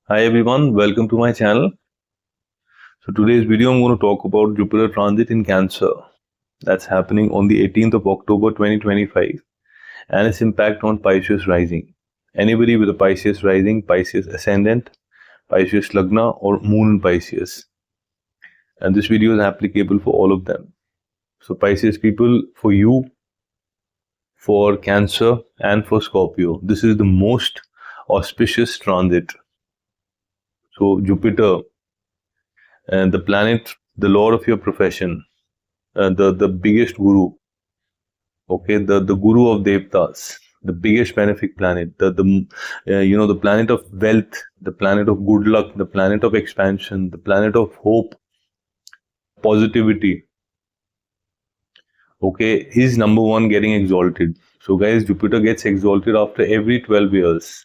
Hi everyone, welcome to my channel. So today's video I'm going to talk about Jupiter transit in Cancer. That's happening on the 18th of October 2025 and its impact on Pisces rising. Anybody with a Pisces rising, Pisces ascendant, Pisces lagna or moon in Pisces. And this video is applicable for all of them. So Pisces people, for you, for Cancer and for Scorpio, this is the most auspicious transit. So Jupiter, and the planet, the lord of your profession, the biggest guru, okay, the guru of devtas, the biggest benefic planet, the planet of wealth, the planet of good luck, the planet of expansion, the planet of hope, positivity, okay, is number one getting exalted. So guys, Jupiter gets exalted after every 12 years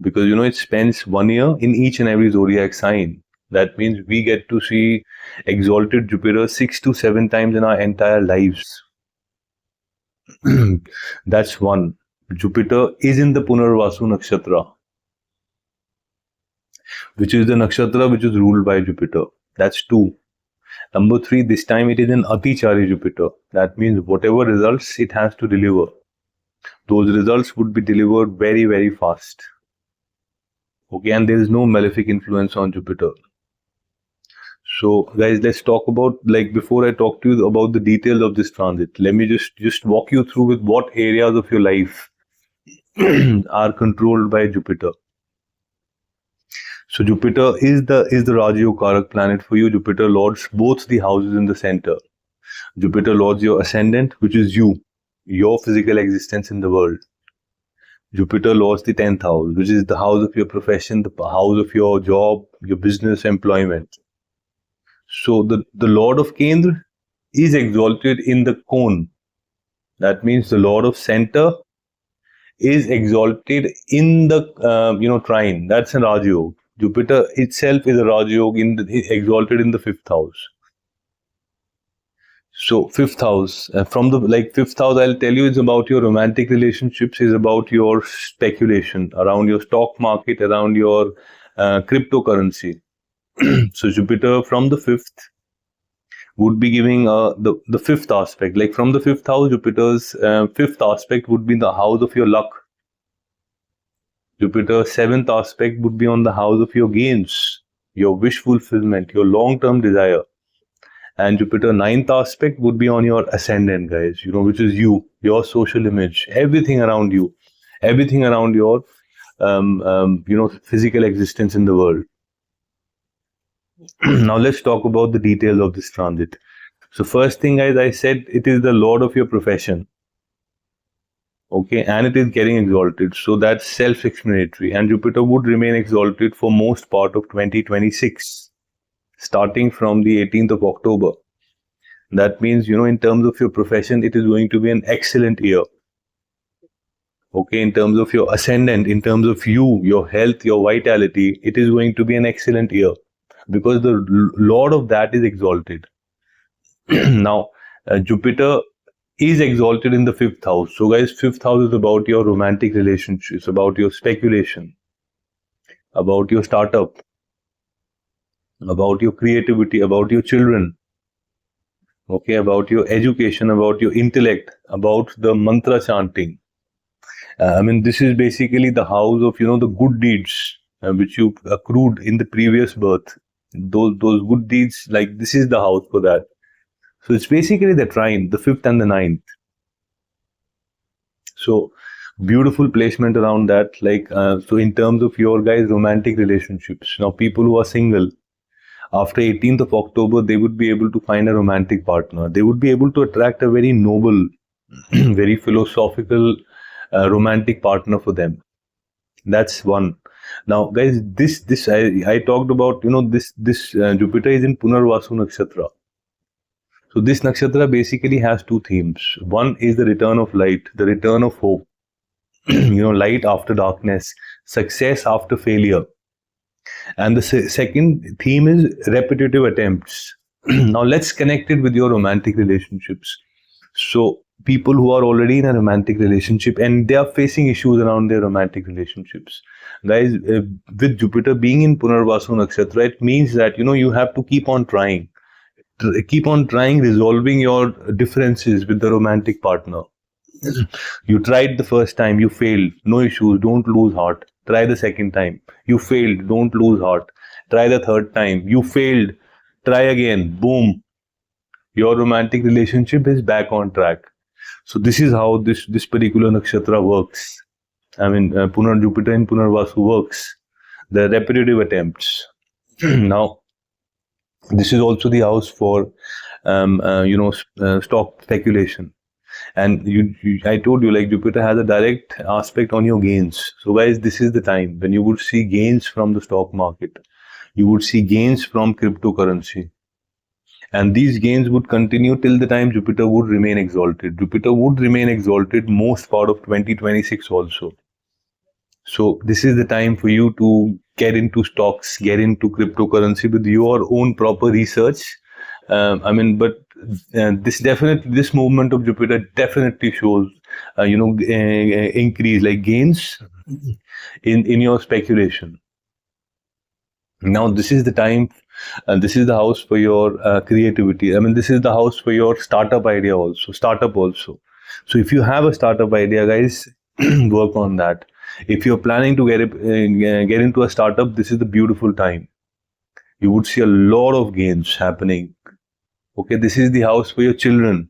because it spends 1 year in each and every zodiac sign. That means we get to see exalted Jupiter 6 to 7 times in our entire lives. That's one. Jupiter is in the Punarvasu Nakshatra, which is the nakshatra which is ruled by Jupiter. That's two. Number three, this time it is in Atichari Jupiter. That means whatever results it has to deliver, those results would be delivered very, very fast. Okay, and there is no malefic influence on Jupiter. So guys, let's talk about, before I talk to you about the details of this transit, let me just walk you through with what areas of your life are controlled by Jupiter. So Jupiter is the Rajyogarak planet for you. Jupiter lords both the houses in the center. Jupiter lords your ascendant, which is you, your physical existence in the world. Jupiter lords the 10th house, which is the house of your profession, the house of your job, your business, employment. So the Lord of Kendra is exalted in the cone. That means the Lord of Center is exalted in the trine. That's a Rajyog. Jupiter itself is a Rajyog exalted in the 5th house. So 5th house, from the 5th house, I'll tell you, is about your romantic relationships, is about your speculation around your stock market, around your cryptocurrency. So Jupiter from the 5th would be giving the 5th aspect. Like from the 5th house, Jupiter's 5th aspect would be the house of your luck. Jupiter's 7th aspect would be on the house of your gains, your wish fulfillment, your long-term desire. And Jupiter 9th aspect would be on your ascendant, guys, which is you, your social image, everything around you, everything around your physical existence in the world. Now let's talk about the details of this transit. So first thing, guys, I said it is the lord of your profession. Okay, and it is getting exalted. So that's self-explanatory. And Jupiter would remain exalted for most part of 2026, starting from the 18th of October. That means, in terms of your profession, it is going to be an excellent year. Okay, in terms of your ascendant, in terms of you, your health, your vitality, it is going to be an excellent year because the lord of that is exalted. Now, Jupiter is exalted in the 5th house. So guys, 5th house is about your romantic relationships, about your speculation, about your startup, about your creativity, about your children, okay, about your education, about your intellect, about the mantra chanting. This is basically the house of, the good deeds which you accrued in the previous birth. Those good deeds, this is the house for that. So it's basically the trine, the 5th and the 9th. So beautiful placement around that. So in terms of your guys' romantic relationships, now people who are single, after 18th of October, they would be able to find a romantic partner. They would be able to attract a very noble, very philosophical, romantic partner for them. That's one. Now, guys, this I talked about. This Jupiter is in Punarvasu Nakshatra. So this nakshatra basically has two themes. One is the return of light, the return of hope. Light after darkness, success after failure. And the second theme is repetitive attempts. Now let's connect it with your romantic relationships. So people who are already in a romantic relationship and they are facing issues around their romantic relationships. Guys, with Jupiter being in Punarvasu Nakshatra, it means that, you have to keep on trying. Keep on trying, resolving your differences with the romantic partner. You tried the first time, you failed, no issues, don't lose heart. Try the second time, you failed, don't lose heart. Try the third time, you failed, try again, boom, your romantic relationship is back on track. So this is how this particular nakshatra works. I mean, Jupiter in Punarvasu works. The repetitive attempts. Now, this is also the house for, stock speculation. And I told you, like, Jupiter has a direct aspect on your gains. So guys, this is the time when you would see gains from the stock market. You would see gains from cryptocurrency. And these gains would continue till the time Jupiter would remain exalted. Jupiter would remain exalted most part of 2026 also. So this is the time for you to get into stocks, get into cryptocurrency with your own proper research. This movement of Jupiter definitely shows, increase, like gains in your speculation. Now, this is the time, this is the house for your creativity. I mean, this is the house for your startup also. So if you have a startup idea, guys, work on that. If you're planning to get into a startup, this is the beautiful time. You would see a lot of gains happening. Okay, this is the house for your children.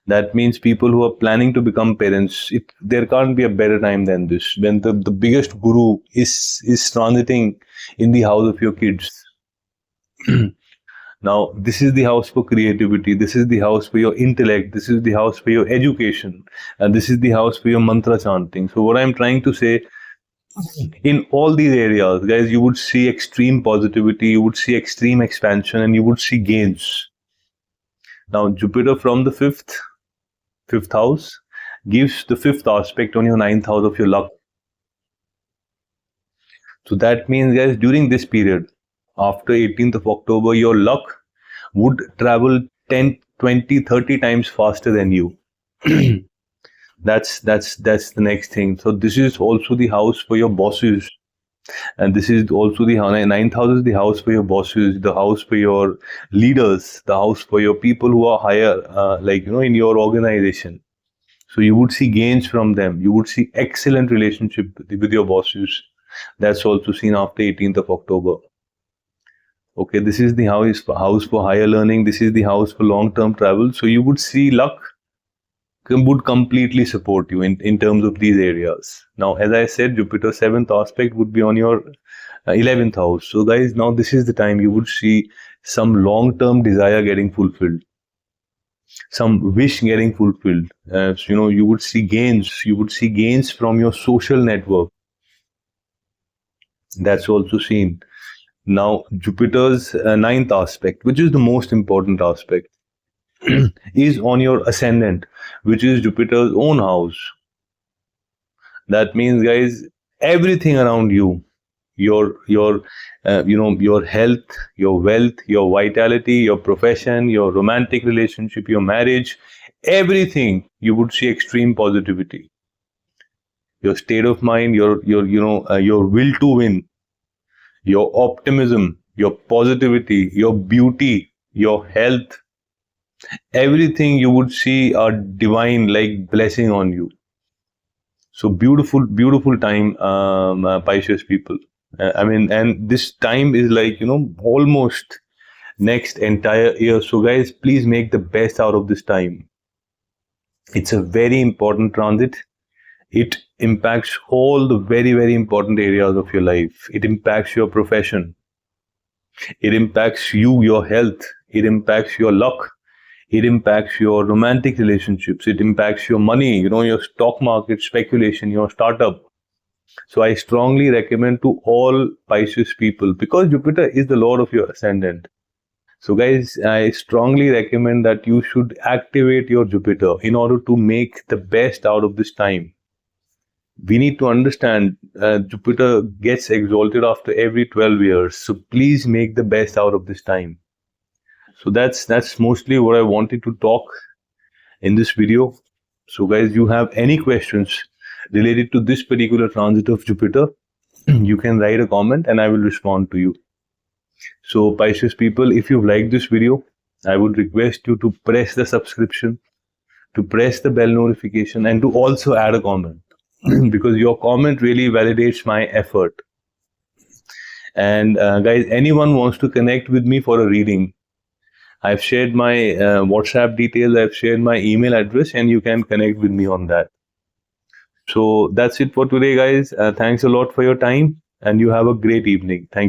That means people who are planning to become parents. There can't be a better time than this, when the biggest guru is transiting in the house of your kids. Now, this is the house for creativity. This is the house for your intellect. This is the house for your education. And this is the house for your mantra chanting. So what I'm trying to say, in all these areas, guys, you would see extreme positivity, you would see extreme expansion, and you would see gains. Now, Jupiter from the fifth house gives the fifth aspect on your ninth house of your luck. So that means, guys, during this period, after 18th of October, your luck would travel 10, 20, 30 times faster than you. That's the next thing. So this is also the house for your bosses. And this is also the ninth house is the house for your bosses, the house for your leaders, the house for your people who are higher, in your organization. So you would see gains from them. You would see excellent relationship with your bosses. That's also seen after 18th of October. Okay, this is the house for higher learning. This is the house for long-term travel. So you would see luck would completely support you in terms of these areas. Now, as I said, Jupiter's 7th aspect would be on your 11th house. So guys, now this is the time you would see some long-term desire getting fulfilled, some wish getting fulfilled. You would see gains. You would see gains from your social network. That's also seen. Now, Jupiter's 9th aspect, which is the most important aspect, is on your ascendant, which is Jupiter's own house. That means, guys, everything around you, your health, your wealth, your vitality, your profession, your romantic relationship, your marriage, everything, you would see extreme positivity. Your state of mind, your will to win, your optimism, your positivity, your beauty, your health, everything you would see a divine blessing on you. So beautiful time, Pisces people. And this time is almost next entire year. So guys, please make the best out of this time. It's a very important transit. It impacts all the very, very important areas of your life. It impacts your profession. It impacts your health. It impacts your luck. It impacts your romantic relationships. It impacts your money, your stock market speculation, your startup. So I strongly recommend to all Pisces people, because Jupiter is the lord of your ascendant. So guys, I strongly recommend that you should activate your Jupiter in order to make the best out of this time. We need to understand Jupiter gets exalted after every 12 years. So please make the best out of this time. So that's mostly what I wanted to talk. in this video. So guys, you have any questions related to this particular transit of Jupiter, you can write a comment and I will respond to you. So Pisces people, if you like this video, I would request you to press the subscription, to press the bell notification, and to also add a comment because your comment really validates my effort. And guys, anyone wants to connect with me for a reading, I've shared my WhatsApp details, I've shared my email address, and you can connect with me on that. So that's it for today, guys. Thanks a lot for your time, and you have a great evening. Thank you.